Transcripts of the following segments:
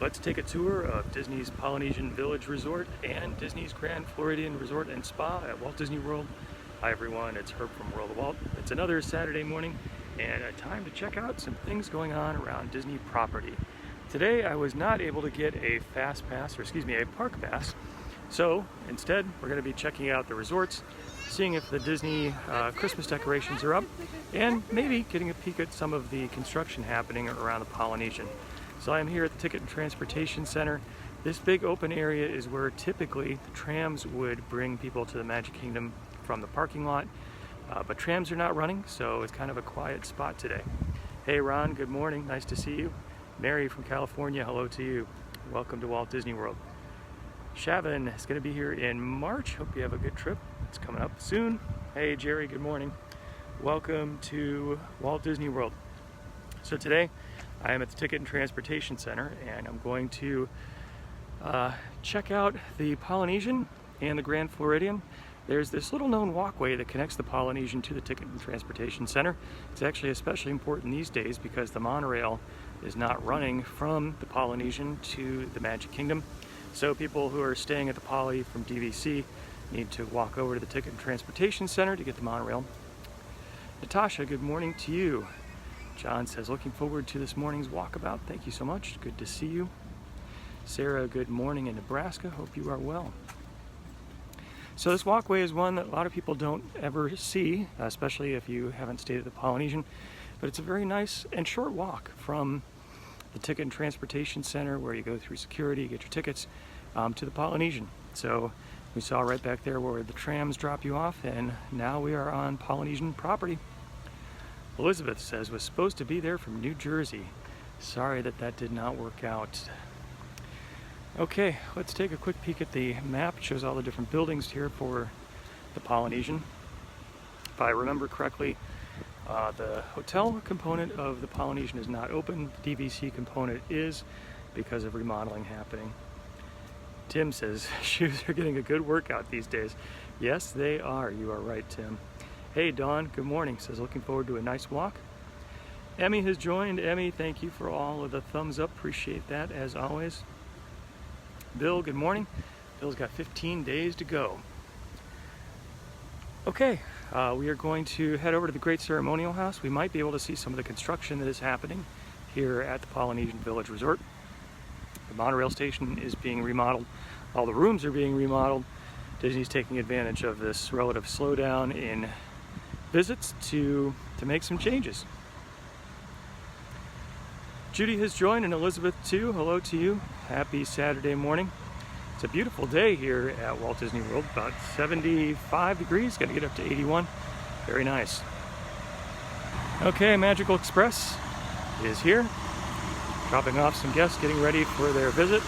Let's take a tour of Disney's Polynesian Village Resort and Disney's Grand Floridian Resort and Spa at Walt Disney World. Hi everyone, it's Herb from World of Walt. It's another Saturday morning and a time to check out some things going on around Disney property. Today I was not able to get a a park pass. So instead we're going to be checking out the resorts, seeing if the Disney Christmas decorations are up, and maybe getting a peek at some of the construction happening around the Polynesian. So I'm here at the Ticket and Transportation Center. This big open area is where typically the trams would bring people to the Magic Kingdom from the parking lot, but trams are not running, so it's kind of a quiet spot today. Hey Ron, good morning, nice to see you. Mary from California, hello to you. Welcome to Walt Disney World. Shavin is going to be here in March. Hope you have a good trip. It's coming up soon. Hey Jerry, good morning. Welcome to Walt Disney World. So today I am at the Ticket and Transportation Center and I'm going to check out the Polynesian and the Grand Floridian. There's this little known walkway that connects the Polynesian to the Ticket and Transportation Center. It's actually especially important these days because the monorail is not running from the Polynesian to the Magic Kingdom. So people who are staying at the Poly from DVC need to walk over to the Ticket and Transportation Center to get the monorail. Natasha, good morning to you. John says, looking forward to this morning's walkabout. Thank you so much. Good to see you. Sarah, good morning in Nebraska. Hope you are well. So this walkway is one that a lot of people don't ever see, especially if you haven't stayed at the Polynesian. But it's a very nice and short walk from the Ticket and Transportation Center, where you go through security, get your tickets, to the Polynesian. So we saw right back there where the trams drop you off, and now we are on Polynesian property. Elizabeth says, was supposed to be there from New Jersey. Sorry that did not work out. Okay, let's take a quick peek at the map. It shows all the different buildings here for the Polynesian. If I remember correctly, the hotel component of the Polynesian is not open. The DVC component is, because of remodeling happening. Tim says, shoes are getting a good workout these days. Yes, they are. You are right, Tim. Hey Dawn, good morning. Says looking forward to a nice walk. Emmy has joined. Emmy, thank you for all of the thumbs up. Appreciate that as always. Bill, good morning. Bill's got 15 days to go. Okay, we are going to head over to the Great Ceremonial House. We might be able to see some of the construction that is happening here at the Polynesian Village Resort. The monorail station is being remodeled. All the rooms are being remodeled. Disney's taking advantage of this relative slowdown in visits to make some changes. Judy has joined, and Elizabeth too. Hello to you. Happy Saturday morning. It's a beautiful day here at Walt Disney World. About 75 degrees, gonna get up to 81. Very nice. Okay, Magical Express is here. Dropping off some guests, getting ready for their visit.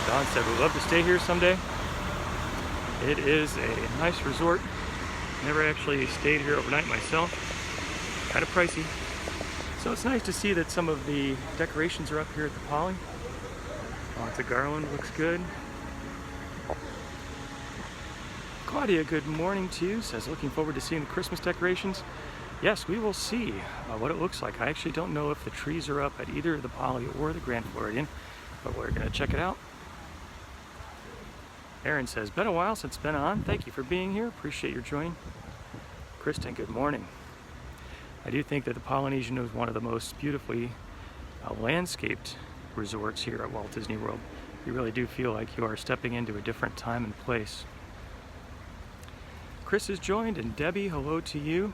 Don said we'd love to stay here someday. It is a nice resort. Never actually stayed here overnight myself. Kind of pricey. So it's nice to see that some of the decorations are up here at the Poly. Lots of garland, looks good. Claudia, good morning to you. Says looking forward to seeing the Christmas decorations. Yes, we will see what it looks like. I actually don't know if the trees are up at either the Poly or the Grand Floridian, but we're gonna check it out. Aaron says, been a while since it's been on. Thank you for being here. Appreciate your joining. Kristen, good morning. I do think that the Polynesian is one of the most beautifully landscaped resorts here at Walt Disney World. You really do feel like you are stepping into a different time and place. Chris has joined, and Debbie, hello to you.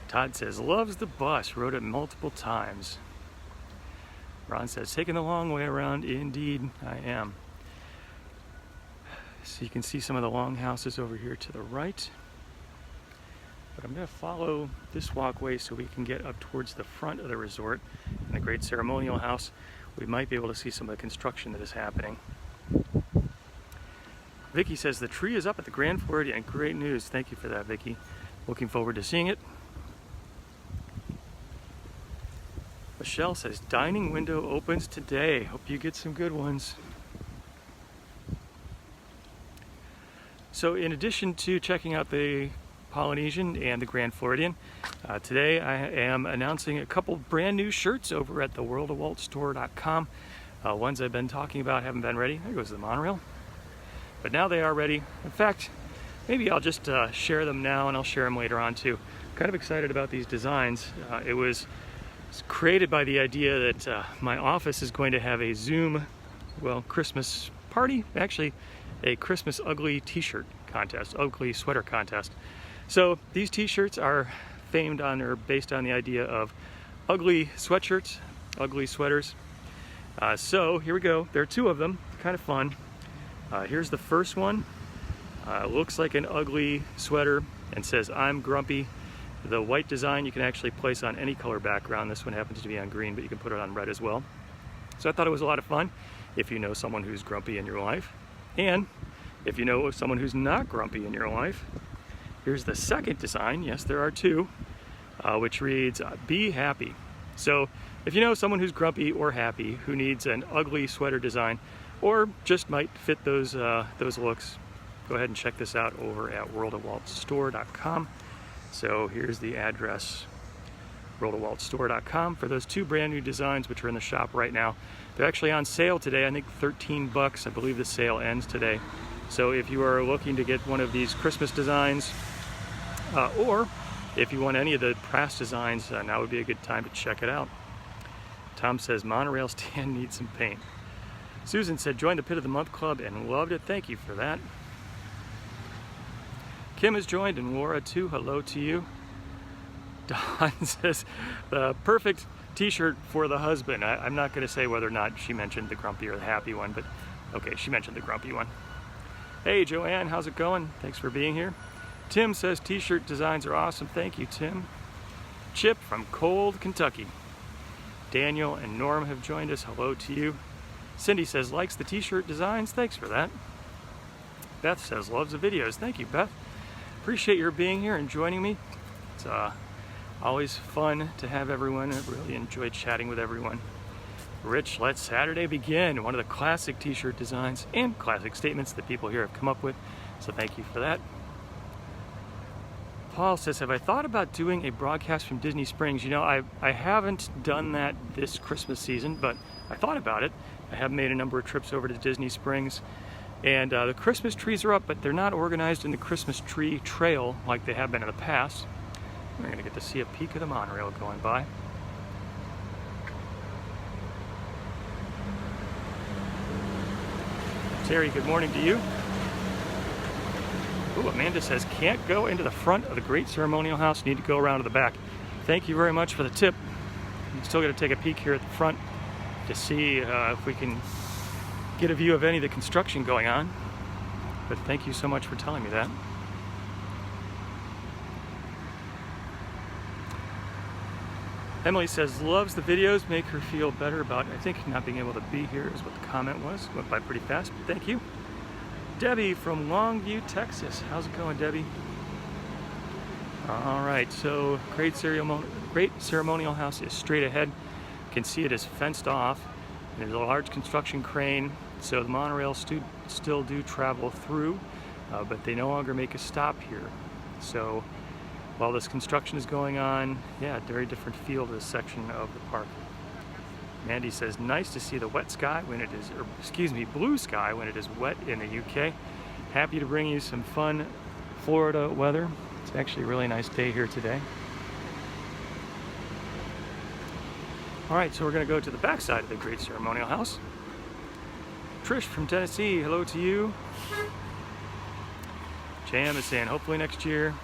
Todd says, loves the bus, rode it multiple times. Ron says, taking the long way around. Indeed, I am. So you can see some of the long houses over here to the right. But I'm going to follow this walkway so we can get up towards the front of the resort in the Great Ceremonial House. We might be able to see some of the construction that is happening. Vicky says the tree is up at the Grand Floridian. Great news. Thank you for that, Vicky. Looking forward to seeing it. Michelle says dining window opens today. Hope you get some good ones. So in addition to checking out the Polynesian and the Grand Floridian. Today I am announcing a couple brand new shirts over at the worldofwaltstore.com. Ones I've been talking about haven't been ready. There goes the monorail. But now they are ready. In fact, maybe I'll just share them now and I'll share them later on too. Kind of excited about these designs. It was created by the idea that my office is going to have a Zoom, Christmas party. Actually, a Christmas ugly t-shirt contest, ugly sweater contest. So these t-shirts are famed on or based on the idea of ugly sweatshirts, ugly sweaters. So here we go. There are two of them, kind of fun. Here's the first one. Looks like an ugly sweater and says I'm grumpy. The white design you can actually place on any color background. This one happens to be on green, but you can put it on red as well. So I thought it was a lot of fun if you know someone who's grumpy in your life. And if you know someone who's not grumpy in your life, here's the second design. Yes, there are two, which reads, be happy. So if you know someone who's grumpy or happy, who needs an ugly sweater design, or just might fit those looks, go ahead and check this out over at worldofwaltstore.com. So here's the address, worldofwaltstore.com, for those two brand new designs which are in the shop right now. They're actually on sale today, I think $13. I believe the sale ends today. So if you are looking to get one of these Christmas designs, or if you want any of the past designs, now would be a good time to check it out. Tom says monorail stand needs some paint. Susan said join the Pit of the Month Club and loved it. Thank you for that. Kim has joined and Laura too. Hello to you. Don says the perfect t-shirt for the husband. I'm not going to say whether or not she mentioned the grumpy or the happy one, but okay, she mentioned the grumpy one. Hey Joanne, how's it going? Thanks for being here. Tim says t-shirt designs are awesome. Thank you, Tim. Chip from Cold, Kentucky. Daniel and Norm have joined us. Hello to you. Cindy says likes the t-shirt designs. Thanks for that. Beth says loves the videos. Thank you, Beth. Appreciate your being here and joining me. It's always fun to have everyone. I really enjoyed chatting with everyone. Rich, let Saturday begin. One of the classic t-shirt designs and classic statements that people here have come up with. So thank you for that. Paul says, have I thought about doing a broadcast from Disney Springs? You know, I haven't done that this Christmas season, but I thought about it. I have made a number of trips over to Disney Springs. And the Christmas trees are up, but they're not organized in the Christmas tree trail like they have been in the past. We're going to get to see a peek of the monorail going by. Terry, good morning to you. Ooh, Amanda says, can't go into the front of the Great Ceremonial House, need to go around to the back. Thank you very much for the tip. I'm still going to take a peek here at the front to see if we can get a view of any of the construction going on, but thank you so much for telling me that. Emily says loves the videos, make her feel better about, I think, not being able to be here is what the comment was. Went by pretty fast, but thank you. Debbie from Longview, Texas. How's it going, Debbie? All right, so Great Ceremonial House is straight ahead. You can see it is fenced off. There's a large construction crane, so the monorails still do travel through, but they no longer make a stop here. So while this construction is going on, yeah, very different feel to this section of the park. Mandy says, nice to see the wet sky when it is, or excuse me, blue sky when it is wet in the UK. Happy to bring you some fun Florida weather. It's actually a really nice day here today. All right, so we're gonna go to the back side of the Great Ceremonial House. Trish from Tennessee, hello to you. Jam is saying, hopefully next year.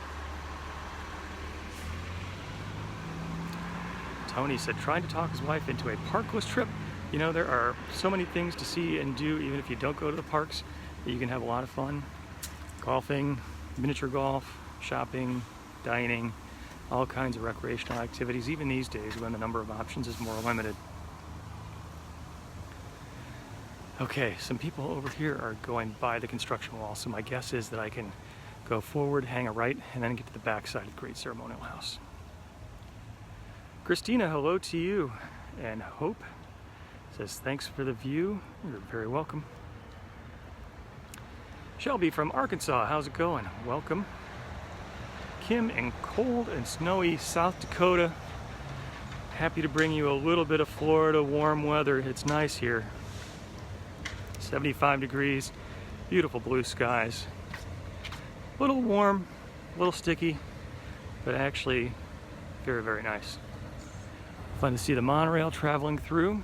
Tony said, trying to talk his wife into a parkless trip. You know, there are so many things to see and do, even if you don't go to the parks, that you can have a lot of fun. Golfing, miniature golf, shopping, dining, all kinds of recreational activities, even these days when the number of options is more limited. Okay, some people over here are going by the construction wall, so my guess is that I can go forward, hang a right, and then get to the back side of the Great Ceremonial House. Christina, hello to you. And Hope says, thanks for the view. You're very welcome. Shelby from Arkansas, how's it going? Welcome. Kim in cold and snowy South Dakota. Happy to bring you a little bit of Florida warm weather. It's nice here. 75 degrees, beautiful blue skies. A little warm, a little sticky, but actually very, very nice. Fun to see the monorail traveling through.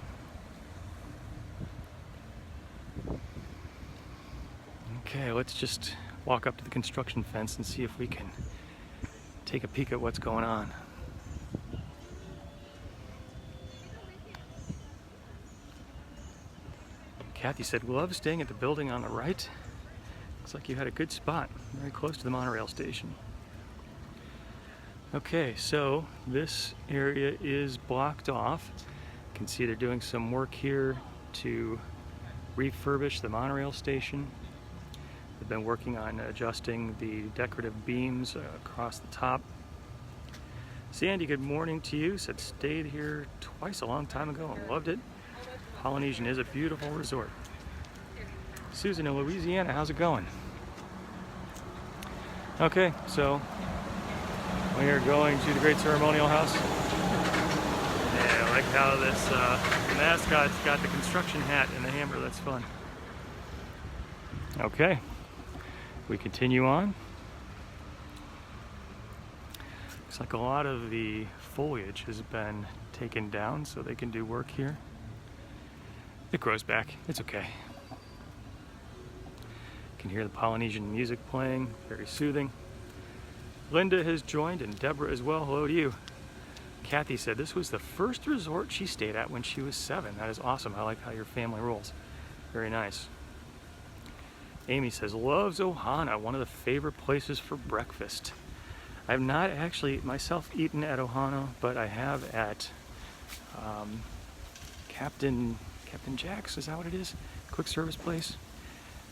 Okay, let's just walk up to the construction fence and see if we can take a peek at what's going on. Kathy said, love staying at the building on the right. Looks like you had a good spot, very close to the monorail station. Okay, so this area is blocked off. You can see they're doing some work here to refurbish the monorail station. They've been working on adjusting the decorative beams across the top. Sandy, good morning to you. Said stayed here twice a long time ago and loved it. Polynesian is a beautiful resort. Susan in Louisiana, how's it going? Okay, so we are going to the Great Ceremonial House. Yeah, I like how this mascot's got the construction hat and the hammer. That's fun. Okay, we continue on. Looks like a lot of the foliage has been taken down so they can do work here. It grows back. It's okay. You can hear the Polynesian music playing, very soothing. Linda has joined and Deborah as well. Hello to you. Kathy said this was the first resort she stayed at when she was 7. That is awesome. I like how your family rolls. Very nice. Amy says loves Ohana, one of the favorite places for breakfast. I have not actually myself eaten at Ohana, but I have at Captain Jack's. Is that what it is? Quick service place.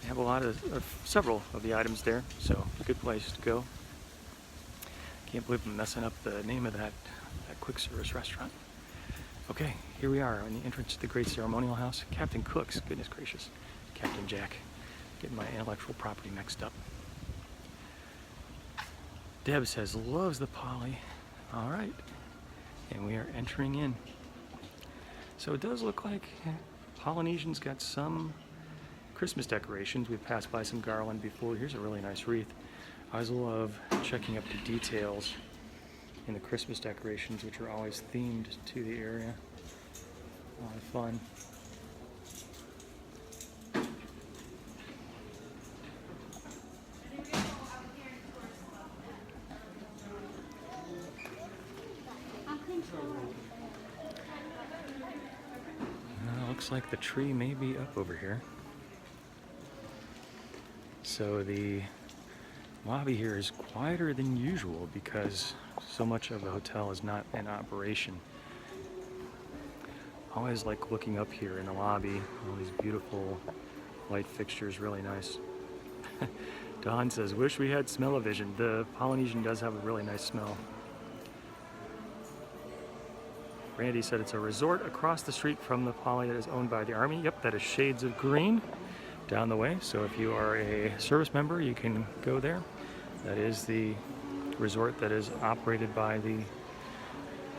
They have a lot of several of the items there, so a good place to go. Can't believe I'm messing up the name of that quick service restaurant. Okay, here we are on the entrance to the Great Ceremonial House. Captain Cook's, goodness gracious. Captain Jack. Getting my intellectual property mixed up. Deb says, loves the Poly. All right, and we are entering in. So it does look like Polynesian's got some Christmas decorations. We've passed by some garland before. Here's a really nice wreath. I always love checking up the details in the Christmas decorations, which are always themed to the area. A lot of fun. Looks like the tree may be up over here. So the lobby here is quieter than usual because so much of the hotel is not in operation. Always like looking up here in the lobby, all these beautiful light fixtures, really nice. Don says, wish we had smell-o-vision. The Polynesian does have a really nice smell. Randy said it's a resort across the street from the Poly that is owned by the Army. Yep, that is Shades of Green down the way. So if you are a service member, you can go there. That is the resort that is operated by the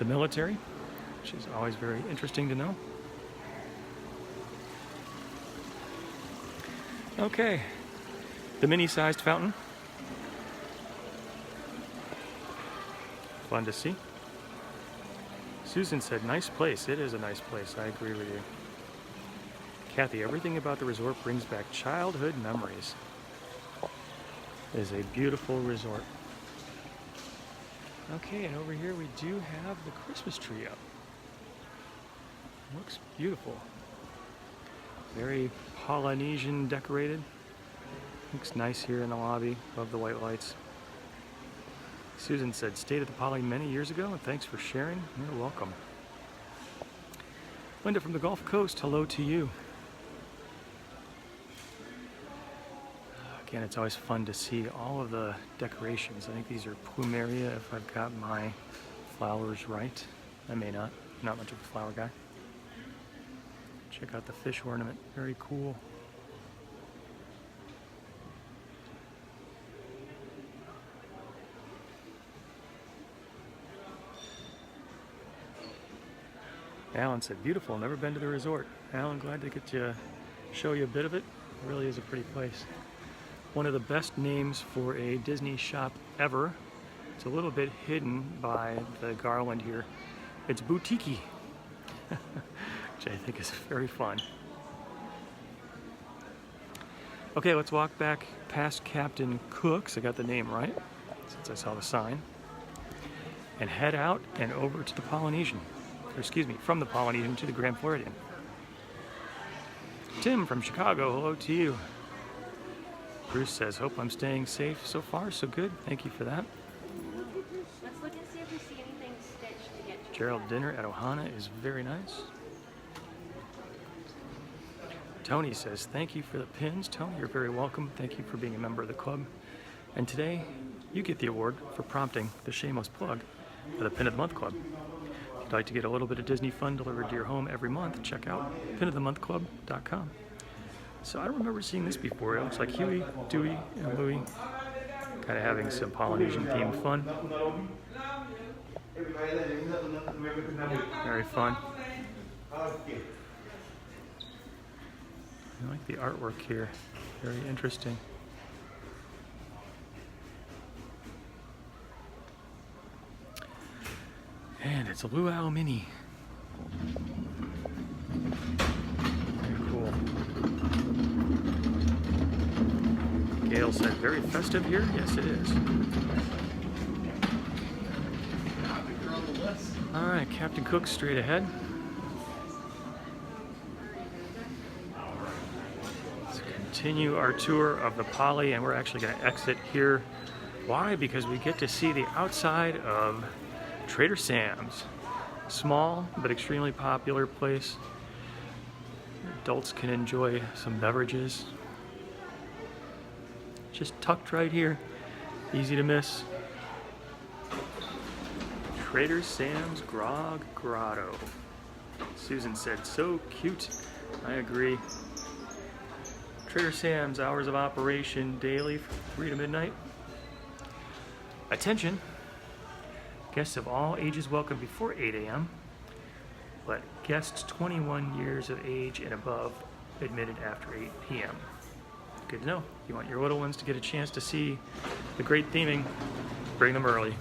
military, which is always very interesting to know. Okay, the mini-sized fountain. Fun to see. Susan said, nice place. It is a nice place. I agree with you. Kathy, everything about the resort brings back childhood memories. It is a beautiful resort. Okay, and over here we do have the Christmas tree up. Looks beautiful. Very Polynesian decorated. Looks nice here in the lobby above the white lights. Susan said, stayed at the Poly many years ago, and thanks for sharing. You're welcome. Linda from the Gulf Coast, hello to you. Again, it's always fun to see all of the decorations. I think these are plumeria, if I've got my flowers right. I may not. I'm not much of a flower guy. Check out the fish ornament. Very cool. Alan said, beautiful, never been to the resort. Alan, glad to get to show you a bit of it. It really is a pretty place. One of the best names for a Disney shop ever. It's a little bit hidden by the garland here. It's boutique, which I think is very fun. Okay, let's walk back past Captain Cook's, I got the name right, since I saw the sign, and head out and over to the Polynesian. Or excuse me, from the Polynesian to the Grand Floridian. Tim from Chicago, hello to you. Bruce says, hope I'm staying safe so far, so good. Thank you for that. Let's look and see if we see anything stitched to get to. Gerald dinner at Ohana is very nice. Tony says, thank you for the pins. Tony, you're very welcome. Thank you for being a member of the club. And today, you get the award for prompting the shameless plug for the Pin of the Month Club. If you'd like to get a little bit of Disney fun delivered to your home every month, check out pinofthemonthclub.com. So I don't remember seeing this before. It looks like Huey, Dewey, and Louie kind of having some Polynesian themed fun. Very fun. I like the artwork here. Very interesting. And it's a Luau Mini. Very cool. Gail said, very festive here? Yes, it is. All right, Captain Cook straight ahead. Let's continue our tour of the Poly, and we're actually going to exit here. Why? Because we get to see the outside of Trader Sam's. Small but extremely popular place. Adults can enjoy some beverages. Just tucked right here. Easy to miss. Trader Sam's Grog Grotto. Susan said, so cute. I agree. Trader Sam's hours of operation daily from 3 to midnight. Attention. Guests of all ages welcome before 8 a.m., but guests 21 years of age and above admitted after 8 p.m. Good to know. If you want your little ones to get a chance to see the great theming, bring them early.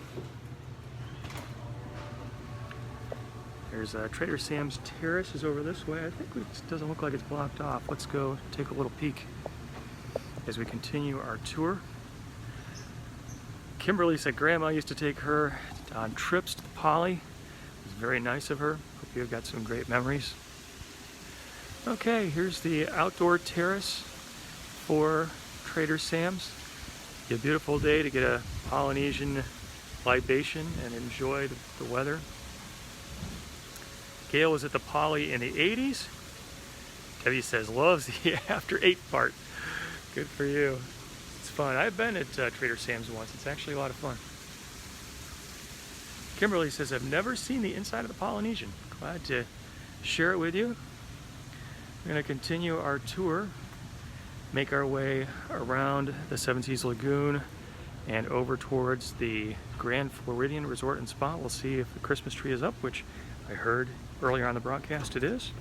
There's Trader Sam's Terrace is over this way. I think it doesn't look like it's blocked off. Let's go take a little peek as we continue our tour. Kimberly said Grandma used to take her on trips to the Poly. It was very nice of her. Hope you've got some great memories. Okay, here's the outdoor terrace for Trader Sam's. Be a beautiful day to get a Polynesian libation and enjoy the weather. Gail was at the Poly in the 80s. Debbie says loves the after 8 part. Good for you. It's fun. I've been at Trader Sam's once. It's actually a lot of fun. Kimberly says, I've never seen the inside of the Polynesian. Glad to share it with you. We're going to continue our tour, make our way around the Seven Seas Lagoon and over towards the Grand Floridian Resort and Spa. We'll see if the Christmas tree is up, which I heard earlier on the broadcast it is.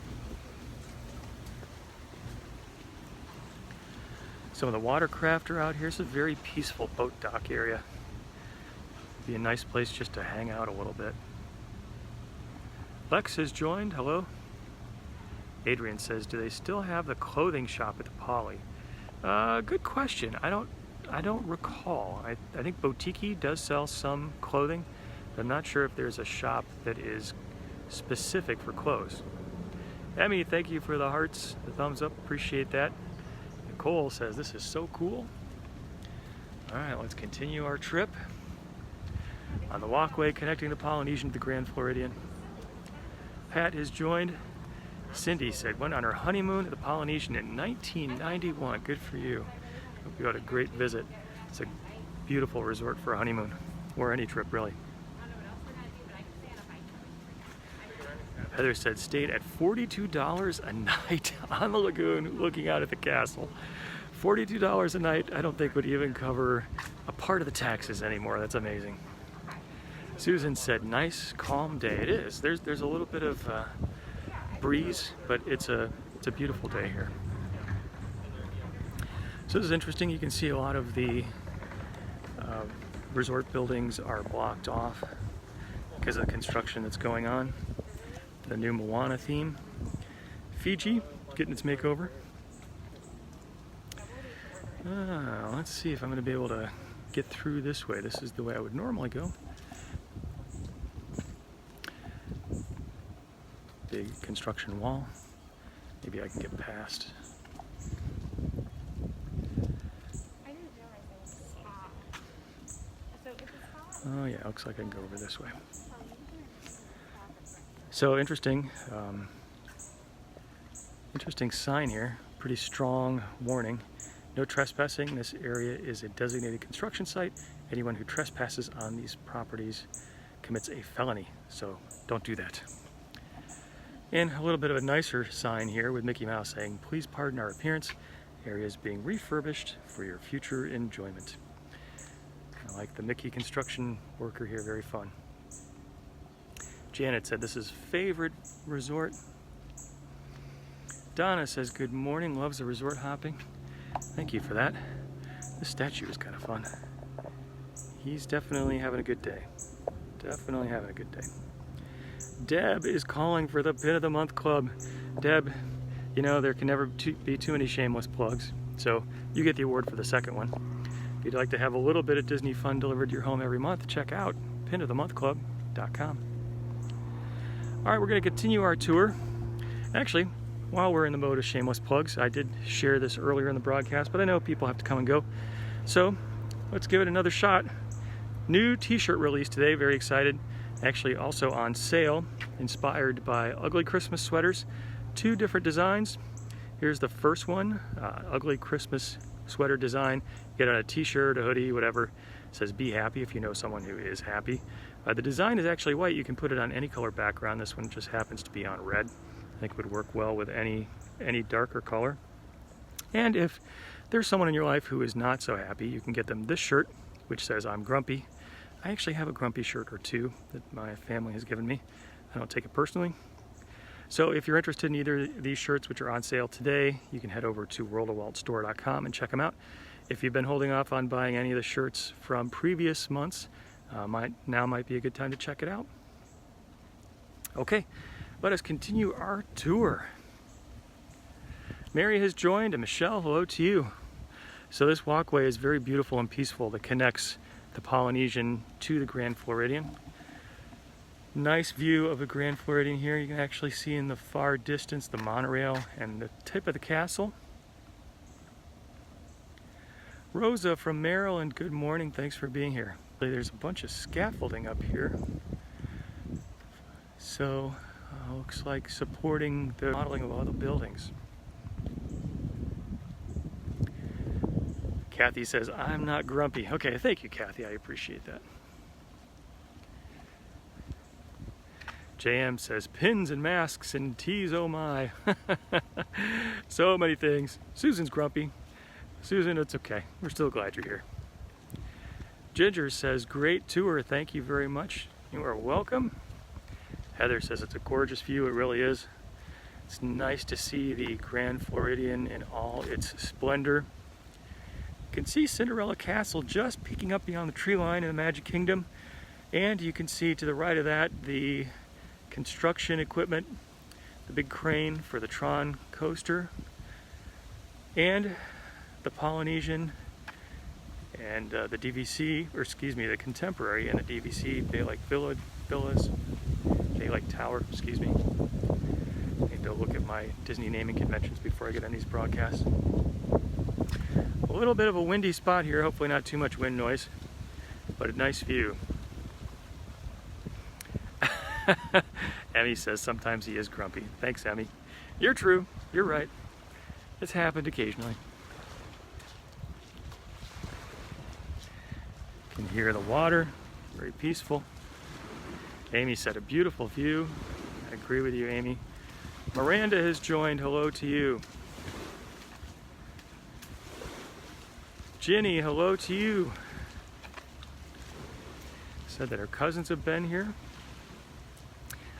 Some of the watercraft are out here. It's a very peaceful boat dock area. Be a nice place just to hang out a little bit. Lex has joined. Hello. Adrian says, do they still have the clothing shop at the Poly? Good question. I don't recall. I think Boutique does sell some clothing, but I'm not sure if there's a shop that is specific for clothes. Emmy, thank you for the hearts, the thumbs up. Appreciate that. Nicole says, this is so cool. All right, let's continue our trip on the walkway connecting the Polynesian to the Grand Floridian. Pat has joined. Cindy said, went on her honeymoon at the Polynesian in 1991. Good for you. Hope you had a great visit. It's a beautiful resort for a honeymoon, or any trip really. Heather said, stayed at $42 a night on the lagoon looking out at the castle. $42 a night, I don't think would even cover a part of the taxes anymore. That's amazing. Susan said, nice, calm day. It is. There's a little bit of breeze, but it's a beautiful day here. So this is interesting. You can see a lot of the resort buildings are blocked off because of the construction that's going on. The new Moana theme. Fiji getting its makeover. Let's see if I'm going to be able to get through this way. This is the way I would normally go. Big construction wall. Maybe I can get past. Oh yeah, looks like I can go over this way. So interesting sign here. Pretty strong warning. No trespassing. This area is a designated construction site. Anyone who trespasses on these properties commits a felony. So don't do that. And a little bit of a nicer sign here with Mickey Mouse saying, "Please pardon our appearance. Area is being refurbished for your future enjoyment." I like the Mickey construction worker here, very fun. Janet said this is favorite resort. Donna says good morning, loves the resort hopping. Thank you for that. This statue is kind of fun. He's definitely having a good day. Definitely having a good day. Deb is calling for the Pin of the Month Club. Deb, you know there can never be too many shameless plugs, so you get the award for the second one. If you'd like to have a little bit of Disney fun delivered to your home every month, check out pinofthemonthclub.com. All right, we're going to continue our tour. Actually, while we're in the mode of shameless plugs, I did share this earlier in the broadcast, but I know people have to come and go. So let's give it another shot. New t-shirt release today, very excited. Actually also on sale, inspired by ugly Christmas sweaters. 2 different designs. Here's the first one, ugly Christmas sweater design. Get on a t-shirt, a hoodie, whatever. It says be happy if you know someone who is happy. The design is actually white. You can put it on any color background. This one just happens to be on red. I think it would work well with any darker color. And if there's someone in your life who is not so happy, you can get them this shirt, which says I'm grumpy. I actually have a grumpy shirt or 2 that my family has given me. I don't take it personally. So if you're interested in either of these shirts, which are on sale today, you can head over to worldofwaltstore.com and check them out. If you've been holding off on buying any of the shirts from previous months, now might be a good time to check it out. Okay, let us continue our tour. Mary has joined, and Michelle, hello to you. So this walkway is very beautiful and peaceful that connects the Polynesian to the Grand Floridian. Nice view of the Grand Floridian here. You can actually see in the far distance the monorail and the tip of the castle. Rosa from Maryland, good morning, thanks for being here. There's a bunch of scaffolding up here. So, looks like supporting the modeling of all the buildings. Kathy says, I'm not grumpy. Okay, thank you, Kathy, I appreciate that. JM says, pins and masks and teas, oh my. So many things. Susan's grumpy. Susan, it's okay. We're still glad you're here. Ginger says, great tour. Thank you very much. You are welcome. Heather says, it's a gorgeous view. It really is. It's nice to see the Grand Floridian in all its splendor. You can see Cinderella Castle just peeking up beyond the tree line in the Magic Kingdom. And you can see to the right of that the construction equipment, the big crane for the Tron coaster, and the Polynesian and the DVC, or excuse me, the Contemporary and the DVC Bay Lake Villas, Bay Lake Tower, excuse me. I need to look at my Disney naming conventions before I get on these broadcasts. A little bit of a windy spot here, hopefully not too much wind noise, but a nice view. Emmy says sometimes he is grumpy. Thanks, Emmy. You're true. You're right. It's happened occasionally. You can hear the water. Very peaceful. Amy said a beautiful view. I agree with you, Amy. Miranda has joined. Hello to you. Ginny, hello to you. Said that her cousins have been here.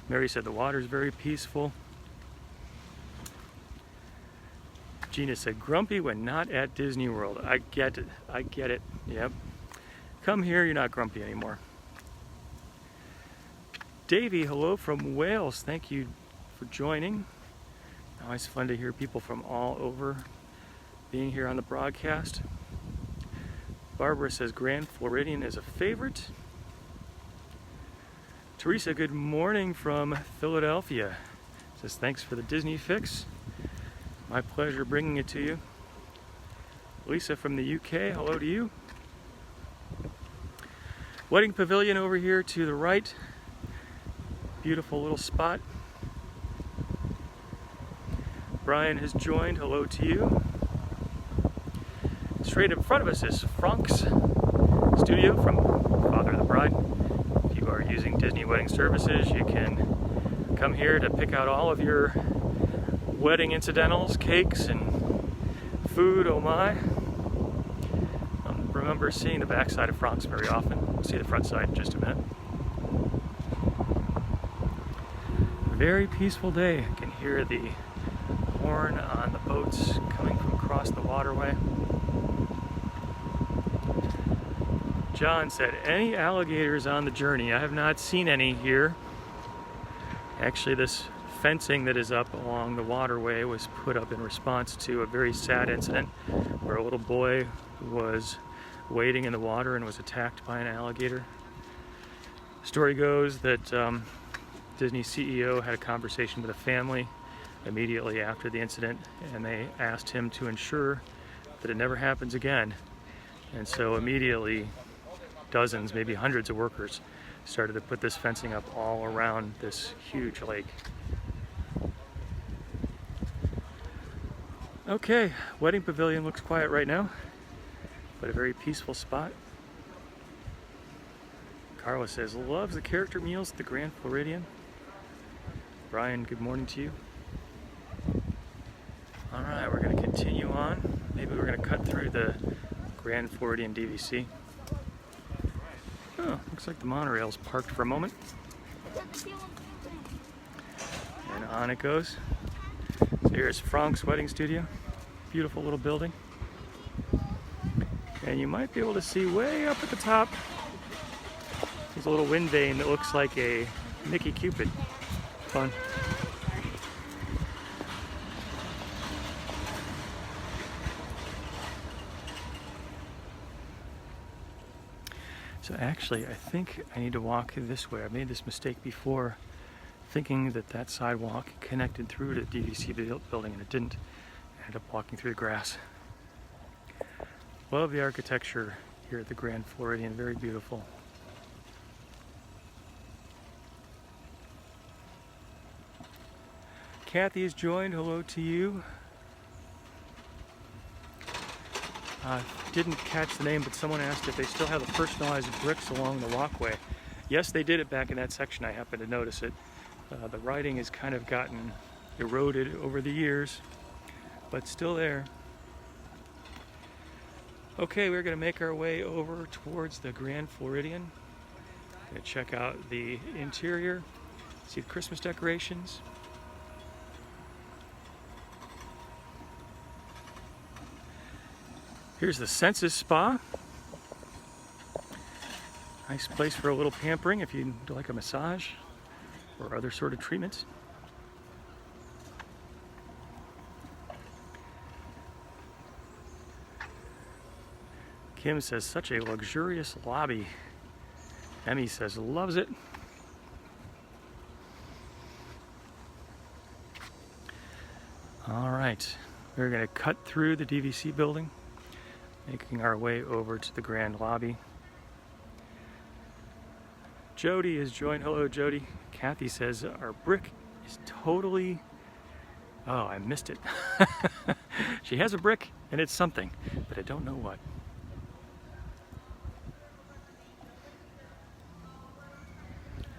Mary said the water is very peaceful. Gina said, grumpy when not at Disney World. I get it. I get it. Yep. Come here, you're not grumpy anymore. Davey, hello from Wales. Thank you for joining. Always fun to hear people from all over being here on the broadcast. Barbara says Grand Floridian is a favorite. Teresa, good morning from Philadelphia. Says thanks for the Disney fix. My pleasure bringing it to you. Lisa from the UK, hello to you. Wedding Pavilion over here to the right. Beautiful little spot. Brian has joined, hello to you. Straight in front of us is Frank's studio from Father of the Bride. If you are using Disney Wedding Services, you can come here to pick out all of your wedding incidentals, cakes, and food, oh my. I don't remember seeing the backside of Frank's very often. We'll see the front side in just a minute. Very peaceful day. I can hear the horn on the boats coming from across the waterway. John said, any alligators on the journey? I have not seen any here. Actually, this fencing that is up along the waterway was put up in response to a very sad incident where a little boy was wading in the water and was attacked by an alligator. Story goes that Disney CEO had a conversation with a family immediately after the incident, and they asked him to ensure that it never happens again. And so immediately dozens, maybe hundreds of workers started to put this fencing up all around this huge lake. Okay, Wedding Pavilion looks quiet right now, but a very peaceful spot. Carla says, loves the character meals at the Grand Floridian. Brian, good morning to you. All right, we're going to continue on. Maybe we're going to cut through the Grand Floridian DVC. Oh, looks like the monorail's parked for a moment. And on it goes. So here's Frank's wedding studio. Beautiful little building. And you might be able to see way up at the top, there's a little wind vane that looks like a Mickey Cupid. Fun. So actually, I think I need to walk this way. I made this mistake before, thinking that that sidewalk connected through to the DVC building, and it didn't. I ended up walking through the grass. Love the architecture here at the Grand Floridian, very beautiful. Kathy has joined, hello to you. Didn't catch the name, but someone asked if they still have the personalized bricks along the walkway. Yes, they did it back in that section. I happened to notice it. The writing has kind of gotten eroded over the years, but still there. Okay, we're going to make our way over towards the Grand Floridian. Going to check out the interior, see the Christmas decorations. Here's the Census Spa. Nice place for a little pampering if you'd like a massage or other sort of treatments. Kim says, such a luxurious lobby. Emmy says, loves it. All right, we're going to cut through the DVC building, making our way over to the grand lobby. Jody has joined. Hello, Jody. Kathy says, our brick is totally... Oh, I missed it. She has a brick, and it's something, but I don't know what.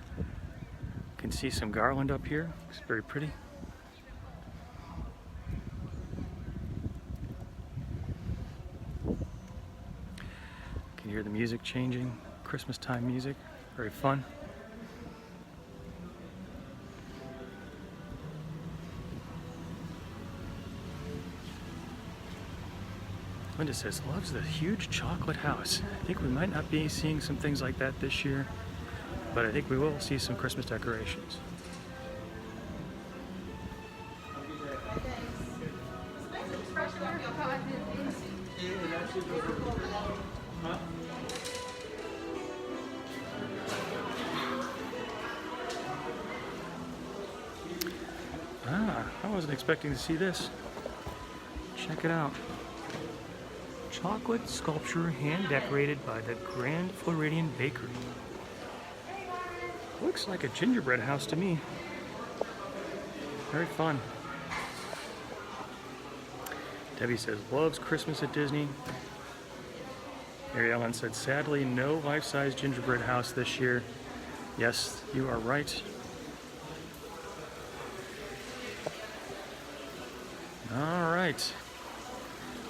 You can see some garland up here. It's very pretty. You can hear the music changing, Christmas time music, very fun. Linda says, loves the huge chocolate house. I think we might not be seeing some things like that this year, but I think we will see some Christmas decorations. I wasn't expecting to see this. Check it out. Chocolate sculpture hand decorated by the Grand Floridian Bakery. Looks like a gingerbread house to me. Very fun. Debbie says, loves Christmas at Disney. Mary Ellen said, sadly, no life-size gingerbread house this year. Yes, you are right. All right.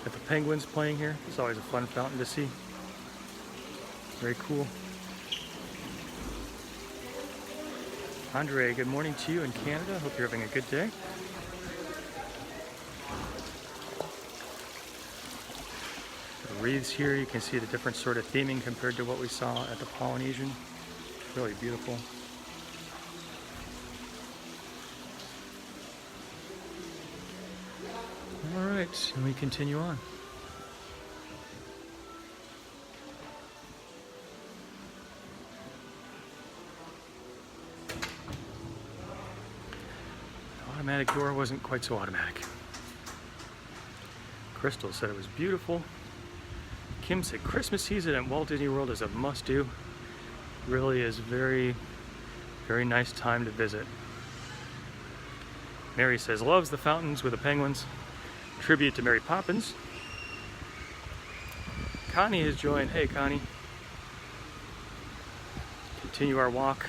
Got the penguins playing here. It's always a fun fountain to see. Very cool. Andre, good morning to you in Canada. Hope you're having a good day. The wreaths here, you can see the different sort of theming compared to what we saw at the Polynesian. Really beautiful. All right, and we continue on. The automatic door wasn't quite so automatic. Crystal said it was beautiful. Kim said Christmas season at Walt Disney World is a must-do. Really is very, very nice time to visit. Mary says loves the fountains with the penguins. Tribute to Mary Poppins. Connie has joined. Hey, Connie. Continue our walk.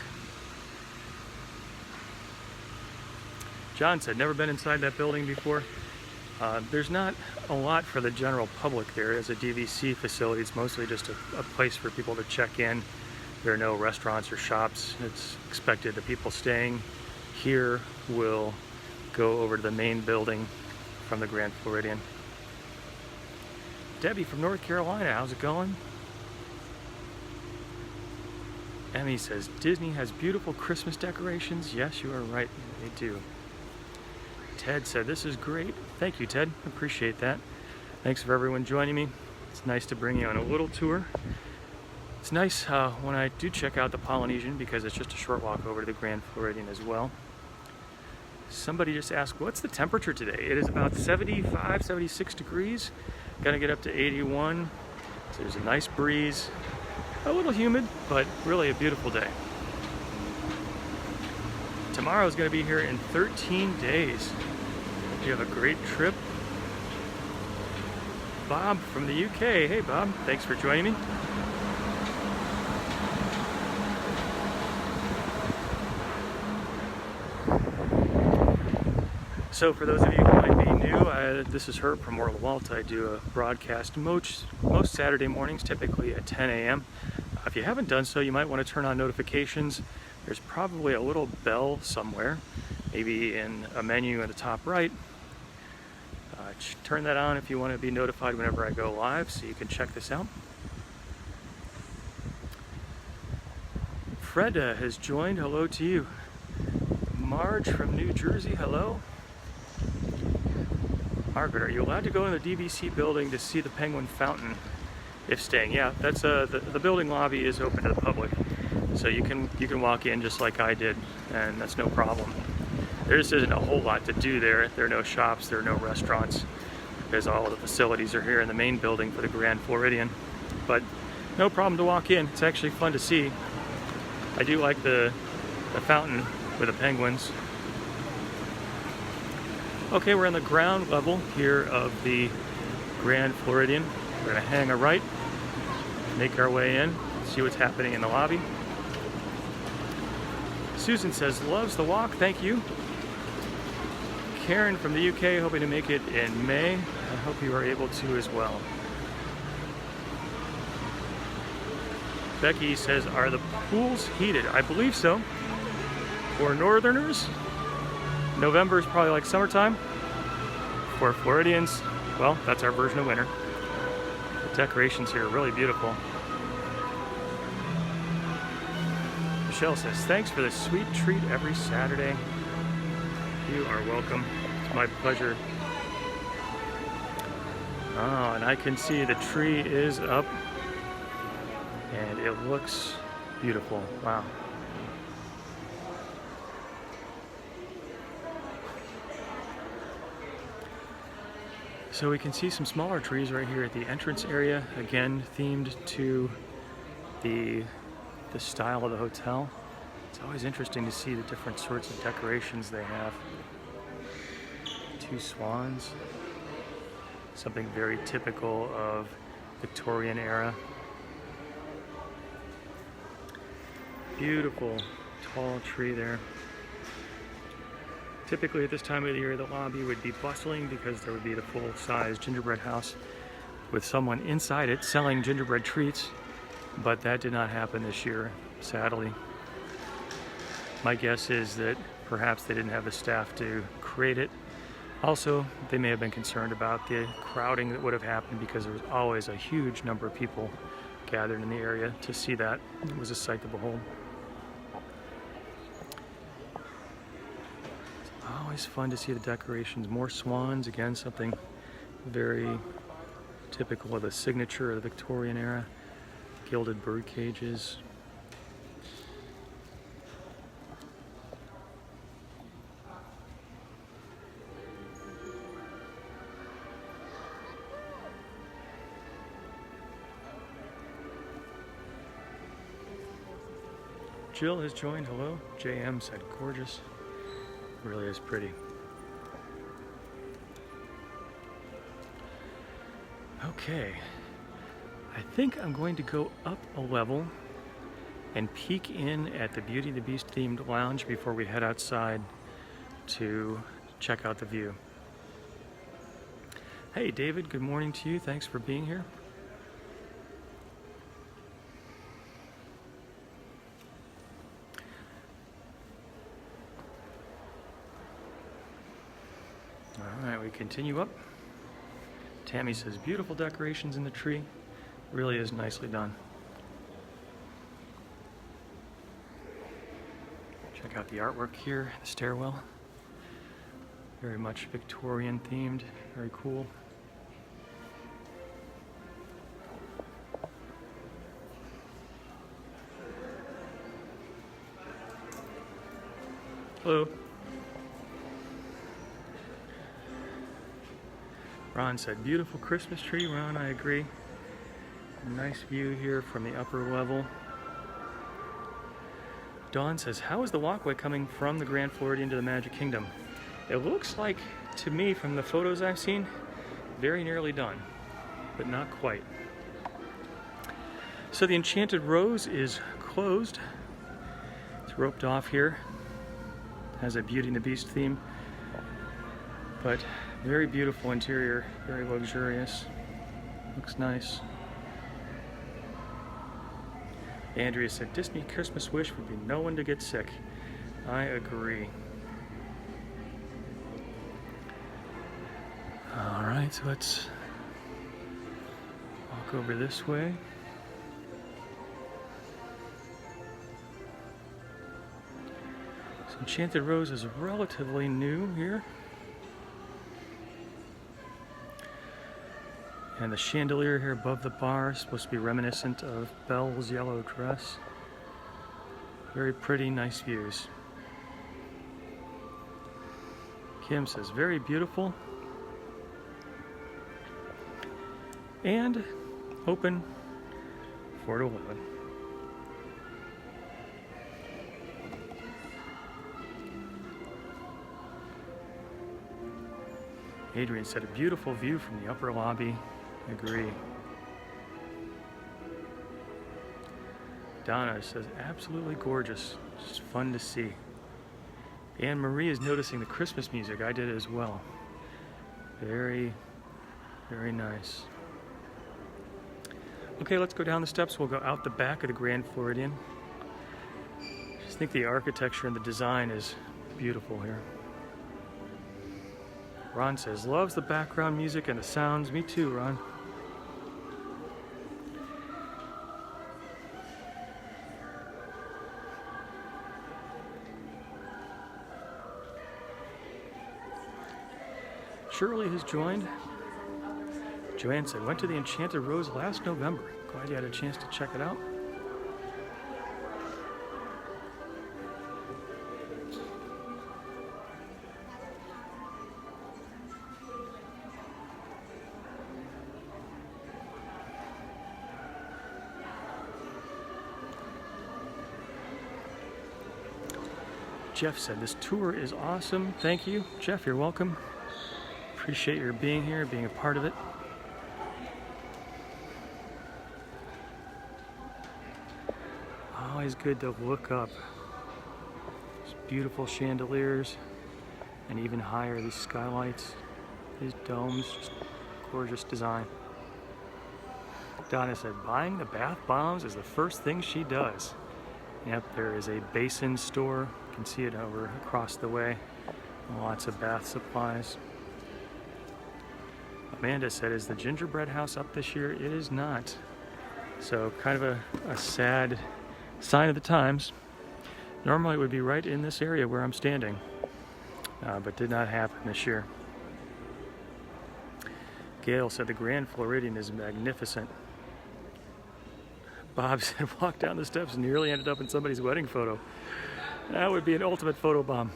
John said, never been inside that building before. There's not a lot for the general public there. As a DVC facility, it's mostly just a place for people to check in. There are no restaurants or shops. It's expected that people staying here will go over to the main building from the Grand Floridian. Debbie from North Carolina, how's it going? Emmy says, Disney has beautiful Christmas decorations. Yes, you are right, they do. Ted said, this is great. Thank you, Ted, appreciate that. Thanks for everyone joining me. It's nice to bring you on a little tour. It's nice when I do check out the Polynesian because it's just a short walk over to the Grand Floridian as well. Somebody just asked, what's the temperature today? It is about 75, 76 degrees. Gonna get up to 81. So there's a nice breeze. A little humid, but really a beautiful day. Tomorrow is gonna be here in 13 days. You have a great trip. Bob from the UK. Hey Bob, thanks for joining me. So for those of you who might be new, this is Herb from World of Walt. I do a broadcast most Saturday mornings, typically at 10 a.m. If you haven't done so, you might want to turn on notifications. There's probably a little bell somewhere, maybe in a menu at the top right. Turn that on if you want to be notified whenever I go live, so you can check this out. Fred has joined. Hello to you. Marge from New Jersey. Hello. Margaret, are you allowed to go in the DVC building to see the Penguin Fountain if staying? Yeah, that's the building lobby is open to the public, so you can walk in just like I did, and that's no problem. There just isn't a whole lot to do there. There are no shops, there are no restaurants, because all of the facilities are here in the main building for the Grand Floridian. But no problem to walk in. It's actually fun to see. I do like the fountain with the penguins. Okay, we're on the ground level here of the Grand Floridian. We're gonna hang a right, make our way in, see what's happening in the lobby. Susan says, loves the walk, thank you. Karen from the UK, hoping to make it in May. I hope you are able to as well. Becky says, are the pools heated? I believe so. For Northerners, November is probably like summertime. For Floridians, well, that's our version of winter. Decorations here are really beautiful. Michelle says, thanks for the sweet treat every Saturday. You are welcome. It's my pleasure. Oh, and I can see the tree is up and it looks beautiful. Wow. So we can see some smaller trees right here at the entrance area, again themed to the style of the hotel. It's always interesting to see the different sorts of decorations they have. 2 swans, something very typical of Victorian era. Beautiful tall tree there. Typically at this time of the year, the lobby would be bustling because there would be the full-size gingerbread house with someone inside it selling gingerbread treats, but that did not happen this year, sadly. My guess is that perhaps they didn't have the staff to create it. Also, they may have been concerned about the crowding that would have happened because there was always a huge number of people gathered in the area to see that. It was a sight to behold. Always fun to see the decorations. More swans, again, something very typical of the signature of the Victorian era. Gilded bird cages. Jill has joined. Hello. JM said gorgeous. Really is pretty. Okay, I think I'm going to go up a level and peek in at the Beauty and the Beast themed lounge before we head outside to check out the view. Hey David, good morning to you. Thanks for being here. Alright, we continue up. Tammy says, beautiful decorations in the tree. Really is nicely done. Check out the artwork here, the stairwell. Very much Victorian themed, very cool. Hello. Ron said, beautiful Christmas tree. Ron, I agree. Nice view here from the upper level. Dawn says, how is the walkway coming from the Grand Floridian to the Magic Kingdom? It looks like, to me, from the photos I've seen, very nearly done, but not quite. So the Enchanted Rose is closed. It's roped off here. Has a Beauty and the Beast theme, but very beautiful interior, very luxurious. Looks nice. Andrea said, Disney Christmas wish would be no one to get sick. I agree. Alright, so let's walk over this way. So Enchanted Rose is relatively new here. And the chandelier here above the bar is supposed to be reminiscent of Belle's yellow dress. Very pretty, nice views. Kim says, very beautiful. And open 4 to 11. Adrian said, a beautiful view from the upper lobby. Agree. Donna says, absolutely gorgeous. Just fun to see. Anne Marie is noticing the Christmas music. I did as well. Very, very nice. Okay, let's go down the steps. We'll go out the back of the Grand Floridian. I just think the architecture and the design is beautiful here. Ron says, loves the background music and the sounds. Me too, Ron. Shirley has joined. Joanne said, went to the Enchanted Rose last November. Glad you had a chance to check it out. Jeff said, this tour is awesome. Thank you. Jeff, you're welcome. Appreciate your being here, being a part of it. Always good to look up. These beautiful chandeliers, and even higher, these skylights, these domes, just gorgeous design. Donna said, buying the bath bombs is the first thing she does. Yep, there is a basin store. You can see it over across the way. Lots of bath supplies. Amanda said, is the gingerbread house up this year? It is not. So kind of a sad sign of the times. Normally it would be right in this area where I'm standing, but did not happen this year. Gail said, the Grand Floridian is magnificent. Bob said, walked down the steps and nearly ended up in somebody's wedding photo. That would be an ultimate photo bomb.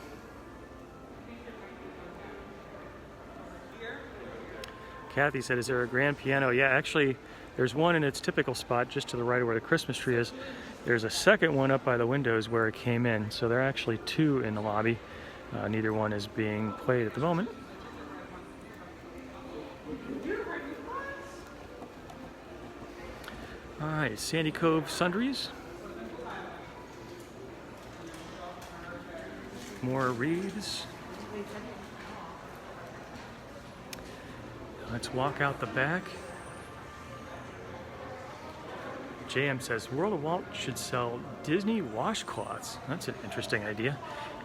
Kathy said, is there a grand piano? Yeah, actually, there's one in its typical spot just to the right of where the Christmas tree is. There's a second one up by the windows where it came in. So there are actually two in the lobby. Neither one is being played at the moment. All right, Sandy Cove Sundries. More wreaths. Let's walk out the back. JM says, World of Walt should sell Disney washcloths. That's an interesting idea.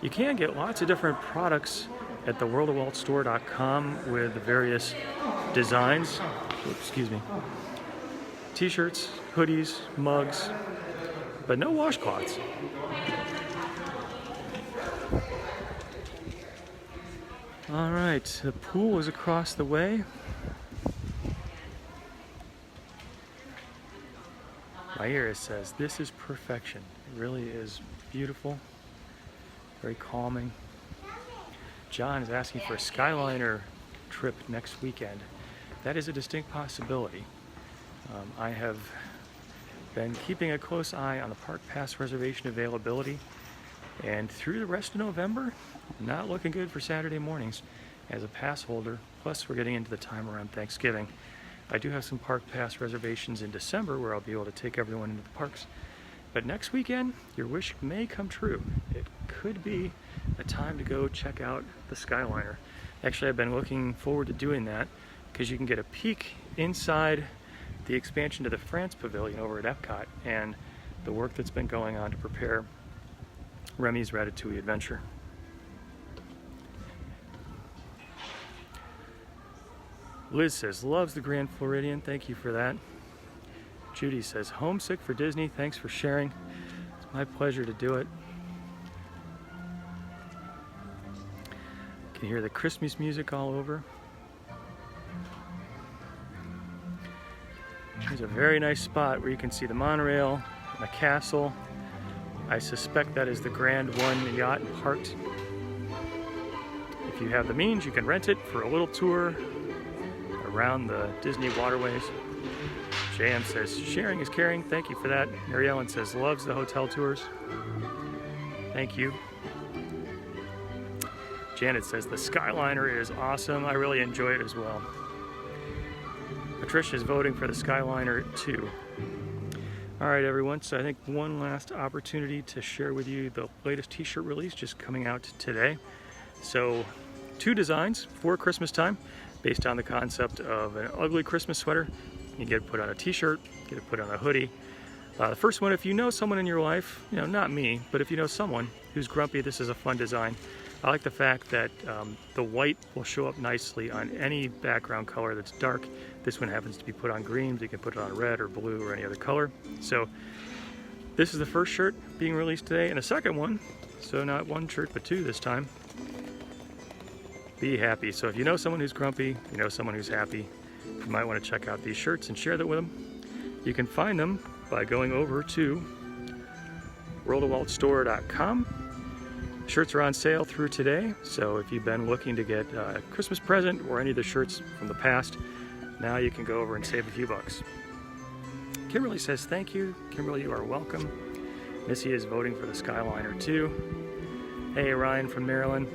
You can get lots of different products at the worldofwaltstore.com with various designs. Oops, excuse me. T-shirts, hoodies, mugs, but no washcloths. All right, the pool is across the way. Myra says, this is perfection. It really is beautiful, very calming. John is asking for a Skyliner trip next weekend. That is a distinct possibility. I have been keeping a close eye on the Park Pass reservation availability, and through the rest of November, not looking good for Saturday mornings as a pass holder. Plus, we're getting into the time around Thanksgiving. I do have some Park Pass reservations in December where I'll be able to take everyone into the parks. But next weekend, your wish may come true. It could be a time to go check out the Skyliner. Actually, I've been looking forward to doing that because you can get a peek inside the expansion to the France Pavilion over at Epcot and the work that's been going on to prepare Remy's Ratatouille Adventure. Liz says, loves the Grand Floridian. Thank you for that. Judy says, homesick for Disney. Thanks for sharing. It's my pleasure to do it. You can hear the Christmas music all over. There's a very nice spot where you can see the monorail and the castle. I suspect that is the Grand One yacht parked. If you have the means, you can rent it for a little tour around the Disney waterways. JM says, sharing is caring. Thank you for that. Mary Ellen says, loves the hotel tours. Thank you. Janet says, the Skyliner is awesome. I really enjoy it as well. Patricia is voting for the Skyliner too. All right, everyone. So I think one last opportunity to share with you the latest t-shirt release just coming out today. So 2 designs for Christmas time based on the concept of an ugly Christmas sweater. You get it put on a t-shirt, get it put on a hoodie. The first one, if you know someone in your life, you know, not me, but if you know someone who's grumpy, this is a fun design. I like the fact that the white will show up nicely on any background color that's dark. This one happens to be put on green, but you can put it on red or blue or any other color. So this is the first shirt being released today, and a second one, so not 1 shirt, but 2 this time. Be happy. So if you know someone who's grumpy, you know someone who's happy, you might want to check out these shirts and share that with them. You can find them by going over to worldofwaltstore.com. Shirts are on sale through today, so if you've been looking to get a Christmas present or any of the shirts from the past, now you can go over and save a few bucks. Kimberly says thank you. Kimberly, you are welcome. Missy is voting for the Skyliner too. Hey, Ryan from Maryland.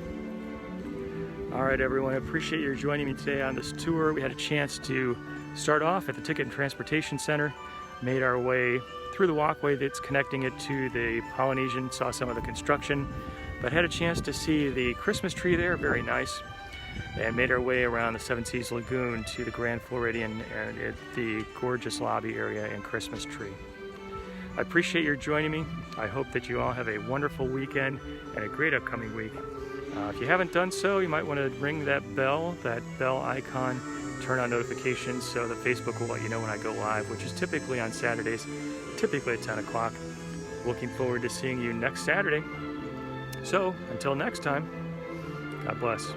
All right, everyone, I appreciate you joining me today on this tour. We had a chance to start off at the Ticket and Transportation Center, made our way through the walkway that's connecting it to the Polynesian, saw some of the construction, but had a chance to see the Christmas tree there, very nice, and made our way around the Seven Seas Lagoon to the Grand Floridian and at the gorgeous lobby area and Christmas tree. I appreciate your joining me. I hope that you all have a wonderful weekend and a great upcoming week. If you haven't done so, you might want to ring that bell icon, turn on notifications so that Facebook will let you know when I go live, which is typically on Saturdays, typically at 10 o'clock. Looking forward to seeing you next Saturday. So, until next time, God bless.